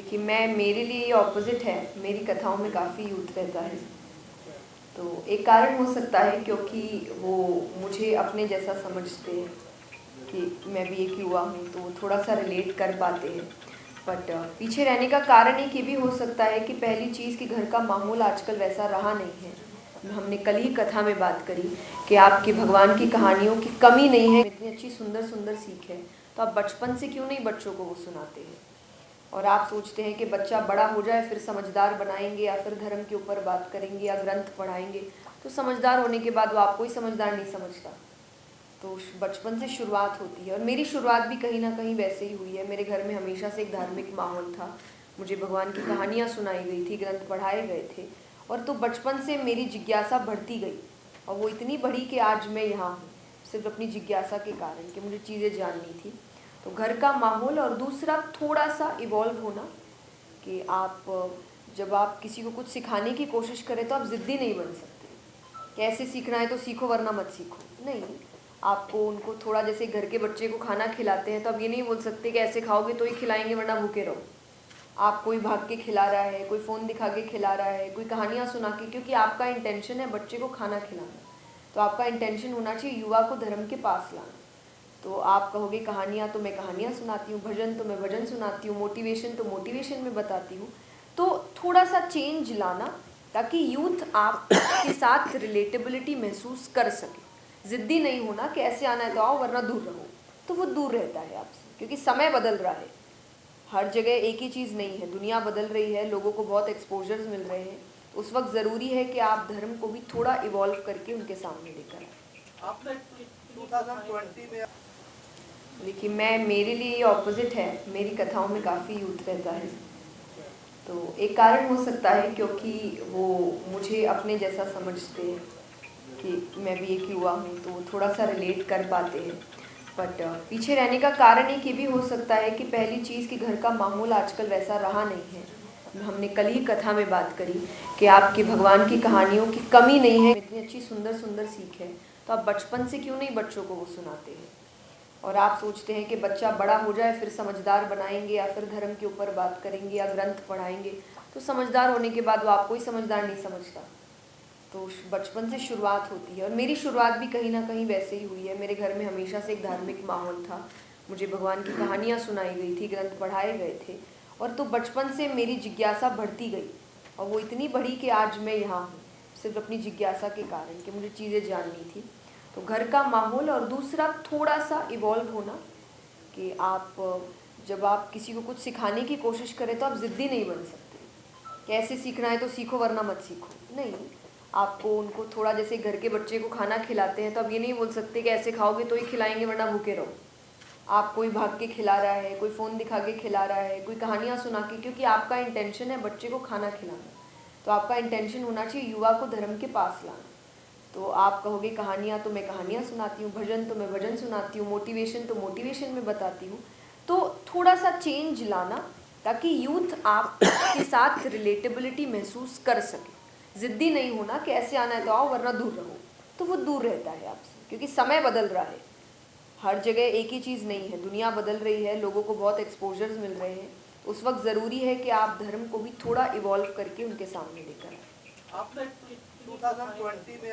देखिए, मेरे लिए ये ऑपोज़िट है, मेरी कथाओं में काफ़ी यूथ रहता है। तो एक कारण हो सकता है क्योंकि वो मुझे अपने जैसा समझते हैं कि मैं भी एक युवा हूँ, तो वो थोड़ा-सा रिलेट कर पाते हैं। बट पीछे रहने का कारण एक ये भी हो सकता है कि पहली चीज़ कि घर का माहौल आजकल वैसा रहा नहीं है। हमने कल ही कथा में बात करी कि आपकी भगवान की कहानियों की कमी नहीं है, इतनी अच्छी सुंदर-सुंदर सीख है, तो आप बचपन से क्यों नहीं बच्चों को वो सुनाते हैं? और आप सोचते हैं कि बच्चा बड़ा हो जाए फिर समझदार बनाएंगे या फिर धर्म के ऊपर बात करेंगे या ग्रंथ पढ़ाएंगे, तो समझदार होने के बाद वो आपको ही समझदार नहीं समझता। तो बचपन से शुरुआत होती है और मेरी शुरुआत भी कहीं ना कहीं वैसे ही हुई है। मेरे घर में हमेशा से एक धार्मिक माहौल था, मुझे भगवान की कहानियाँ सुनाई गई थी, ग्रंथ पढ़ाए गए थे, और तो बचपन से मेरी जिज्ञासा बढ़ती गई और वो इतनी बढ़ी कि आज मैं यहाँ हूँ सिर्फ अपनी जिज्ञासा के कारण कि मुझे चीज़ें जाननी थी। तो घर का माहौल और दूसरा थोड़ा सा इवॉल्व होना कि आप जब आप किसी को कुछ सिखाने की कोशिश करें तो आप ज़िद्दी नहीं बन सकते। कैसे सीखना है तो सीखो वरना मत सीखो, नहीं। आपको उनको थोड़ा, जैसे घर के बच्चे को खाना खिलाते हैं तो आप ये नहीं बोल सकते कि ऐसे खाओगे तो ही खिलाएंगे वरना भूखे रहो। आप कोई भाग के खिला रहा है, कोई फ़ोन दिखा के खिला रहा है, कोई कहानियाँ सुना के, क्योंकि आपका इंटेंशन है बच्चे को खाना खिलाना, तो आपका इंटेंशन होना चाहिए युवा को धर्म के पास लाना। तो आप कहोगे कहानियाँ तो मैं कहानियाँ सुनाती हूँ, भजन तो मैं भजन सुनाती हूँ, मोटिवेशन तो मोटिवेशन में बताती हूँ। तो थोड़ा सा चेंज लाना ताकि यूथ आप के साथ रिलेटेबिलिटी महसूस कर सके। ज़िद्दी नहीं होना कि ऐसे आना है तो आओ वरना दूर रहो, तो वो दूर रहता है आपसे, क्योंकि समय बदल रहा है। हर जगह एक ही चीज़ नहीं है, दुनिया बदल रही है, लोगों को बहुत एक्सपोजर्स मिल रहे हैं। उस वक्त ज़रूरी है कि आप धर्म को भी थोड़ा इवॉल्व करके उनके सामने लेकर आए। आपने 2020 में देखिए, मेरे लिए ये ऑपोज़िट है, मेरी कथाओं में काफ़ी यूथ रहता है। तो एक कारण हो सकता है क्योंकि वो मुझे अपने जैसा समझते हैं कि मैं भी एक युवा हूँ, तो वो थोड़ा-सा रिलेट कर पाते हैं। बट पीछे रहने का कारण एक ये भी हो सकता है कि पहली चीज़ कि घर का माहौल आजकल वैसा रहा नहीं है। हमने कल ही कथा में बात करी कि आपकी भगवान की कहानियों की कमी नहीं है, इतनी अच्छी सुंदर-सुंदर सीख है, तो आप बचपन से क्यों नहीं बच्चों को वो सुनाते हैं? और आप सोचते हैं कि बच्चा बड़ा हो जाए फिर समझदार बनाएंगे या फिर धर्म के ऊपर बात करेंगे या ग्रंथ पढ़ाएंगे, तो समझदार होने के बाद वो आपको ही समझदार नहीं समझता। तो बचपन से शुरुआत होती है और मेरी शुरुआत भी कहीं ना कहीं वैसे ही हुई है। मेरे घर में हमेशा से एक धार्मिक माहौल था, मुझे भगवान की कहानियाँ सुनाई गई थी, ग्रंथ पढ़ाए गए थे, और तो बचपन से मेरी जिज्ञासा बढ़ती गई और वो इतनी बढ़ी कि आज मैं यहाँ हूँ सिर्फ अपनी जिज्ञासा के कारण कि मुझे चीज़ें जाननी थी। तो घर का माहौल और दूसरा थोड़ा सा इवॉल्व होना कि आप जब आप किसी को कुछ सिखाने की कोशिश करें तो आप ज़िद्दी नहीं बन सकते। कैसे सीखना है तो सीखो वरना मत सीखो, नहीं। आपको उनको थोड़ा, जैसे घर के बच्चे को खाना खिलाते हैं तो आप ये नहीं बोल सकते कि ऐसे खाओगे तो ही खिलाएंगे वरना भूखे रहो। आप कोई भाग के खिला रहा है, कोई फ़ोन दिखा के खिला रहा है, कोई कहानियाँ सुना के, क्योंकि आपका इंटेंशन है बच्चे को खाना खिलाना, तो आपका इंटेंशन होना चाहिए युवा को धर्म के पास लाना। तो आप कहोगे कहानियाँ तो मैं कहानियाँ सुनाती हूँ, भजन तो मैं भजन सुनाती हूँ, मोटिवेशन तो मोटिवेशन में बताती हूँ। तो थोड़ा सा चेंज लाना ताकि यूथ आप के साथ रिलेटेबिलिटी महसूस कर सके। ज़िद्दी नहीं होना कि ऐसे आना है तो आओ वरना दूर रहो, तो वो दूर रहता है आपसे, क्योंकि समय बदल रहा है। हर जगह एक ही चीज़ नहीं है, दुनिया बदल रही है, लोगों को बहुत एक्सपोजर्स मिल रहे हैं। उस वक्त ज़रूरी है कि आप धर्म को भी थोड़ा इवॉल्व करके उनके सामने लेकर आए। आपने 2020 में